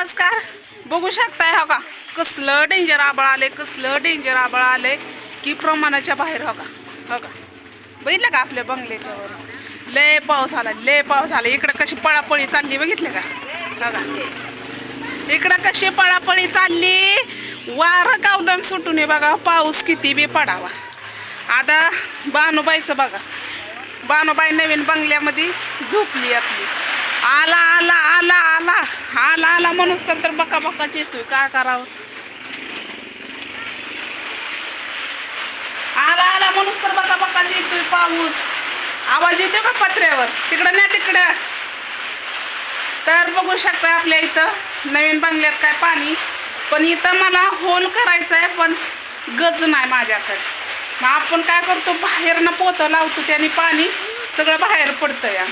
नमस्कार. बघू शकताय हो का कसलं डेंजर आबळ आले, कसलं डेंजर आबळ आले की प्रमाणाच्या बाहेर. हो का बघितलं का आपल्या बंगल्याच्या वर लय पाऊस आला, लय पाऊस आला. इकडं कशी पळापळी चालली बघितलं का? हो का इकडं कशी पळापळी चालली, वारं कावदम सुटून बघा. पाऊस किती बी पडावा. आता बानूबाईचं बघा, बानूबाई नवीन बंगल्यामध्ये झोपली आपली. आला आला आला आला आला आला म्हणून तर बका बकाच येतोय. काय करावं? आला आला म्हणून तर बका बकाच येतोय पाऊस. आवाज येतोय का पत्र्यावर? तिकडं नाही तिकडं. तर बघू शकता आपल्या इथं नवीन बंगल्यात काय पाणी, पण इथं मला होल करायचं आहे, पण गज नाही माझ्याकडे. मग आपण काय करतो, बाहेरनं पोतं लावतो, त्याने पाणी सगळं बाहेर पडतं या.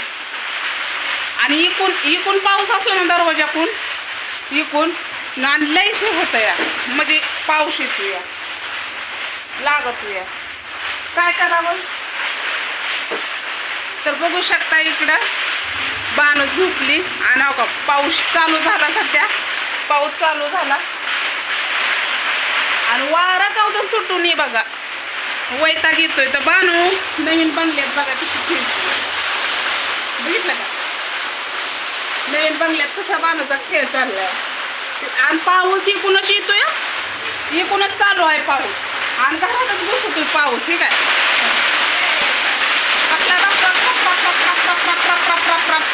आणि इकून पाऊस असला ना दरवाजाकून इकून लईच होतं या, म्हणजे पाऊस येतो या, लागतो या. काय करावं? तर बघू शकता इकडं बानू झोपली आणि हो का पाऊस चालू झाला. सध्या पाऊस चालू झाला आणि वारा कावतं सुटून बघा वैताग येतोय. तर बानू नवीन बंगल्यात बघा किती खेळतो. बघितलं का नवीन बंगल्यात कसा बानूचा खेळ चाललाय. आणि पाऊस इकूनच येतोय, इकूनच चालू आहे पाऊस आणि घरातच बसतोय पाऊस. हे काय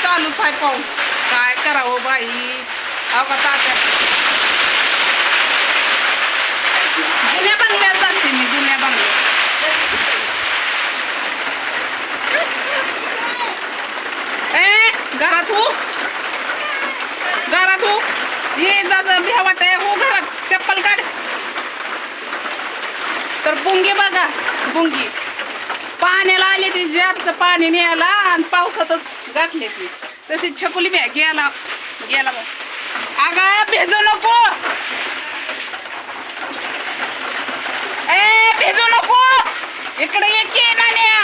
चालूच आहे पाऊस. काय करावं बाई? अहो का तात्या जुन्या बंगल्यात जाते मी, जुन्या बंगल्यात. घरात हो, घरात हो, ये जा भ्या वाटय हो. घरात चप्पल काढ. तर बुंगी बघा, बुंगी पाण्याला आले ती जारचं पाणी न्यायला आणि पावसातच गाठले ती. तशी छकुली बॅ गेला गेला. अगं भेजू नको, भेजू नको. इकडे ये नाण्या.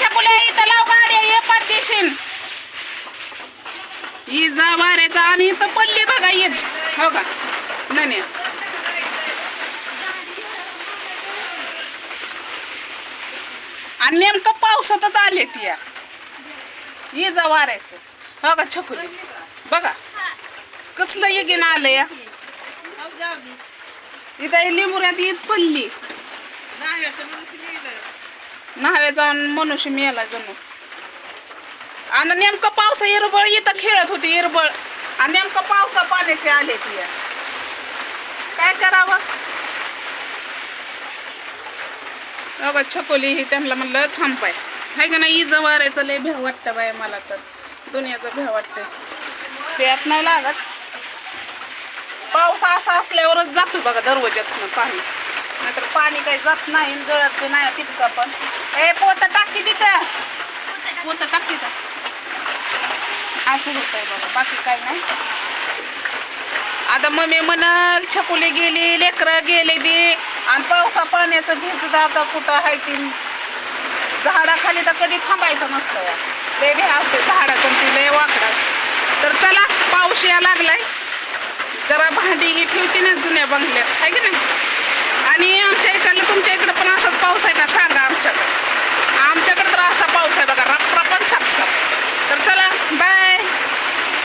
छकुल्या इथं लाव गाड्या, ये पाठीशीन ही जा वाऱ्याचा. आणि इथं पल्ली बघा येच हो का नाण्या. आणि नेमकं पावसातच आले ती या ये जा वाऱ्याचं. हो का छकुली बघा कसलं येगीन आलं या. इथं लिंबुऱ्यात हीच पडली. न्हाव्या जाऊन मनुष्य मेला जणू. आणि नेमकं पावसा इरबळ इथं खेळत होती इरबळ आणि नेमकं पावसा पाण्याचे आले ती या. काय करावं? अगं छकोली ही त्यांना म्हणलं थांबाय हाय का नाही. इजा वारायचं लय भ्या वाटतं बाय मला. तर दुनियाचं भ्या वाटतं. त्यात नाही लागत. पाऊस असा असल्यावरच जातो बघा दरवाज्यातनं पाणी, नाहीतर पाणी काही जात नाही. गळत नाही तितका पण. पोतं टाकी तिथं, पोतं टाक तिथं. असं होत आहे बघा, बाकी काय नाही. आता मम्मी म्हणाल छकुली गेली, लेकरं गेले दे आणि पावसा पाण्याचं भिजत. आता कुठं आहे ती झाडाखाली तर कधी थांबायचं नसतं या. लय भ्या असते झाडाचं, ती लय वाकडं असते. तर चला पाऊस या लागलाय, जरा भांडी ही ठेवते ना जुन्या बंगल्यात आहे की नाही. आणि आमच्या इकडलं तुमच्या इकडं पण असाच पाऊस आहे का सांगा आमच्याकडं. आमच्याकडं तर असा पाऊस आहे बघा, रप रपन सापसाप. तर चला बाय.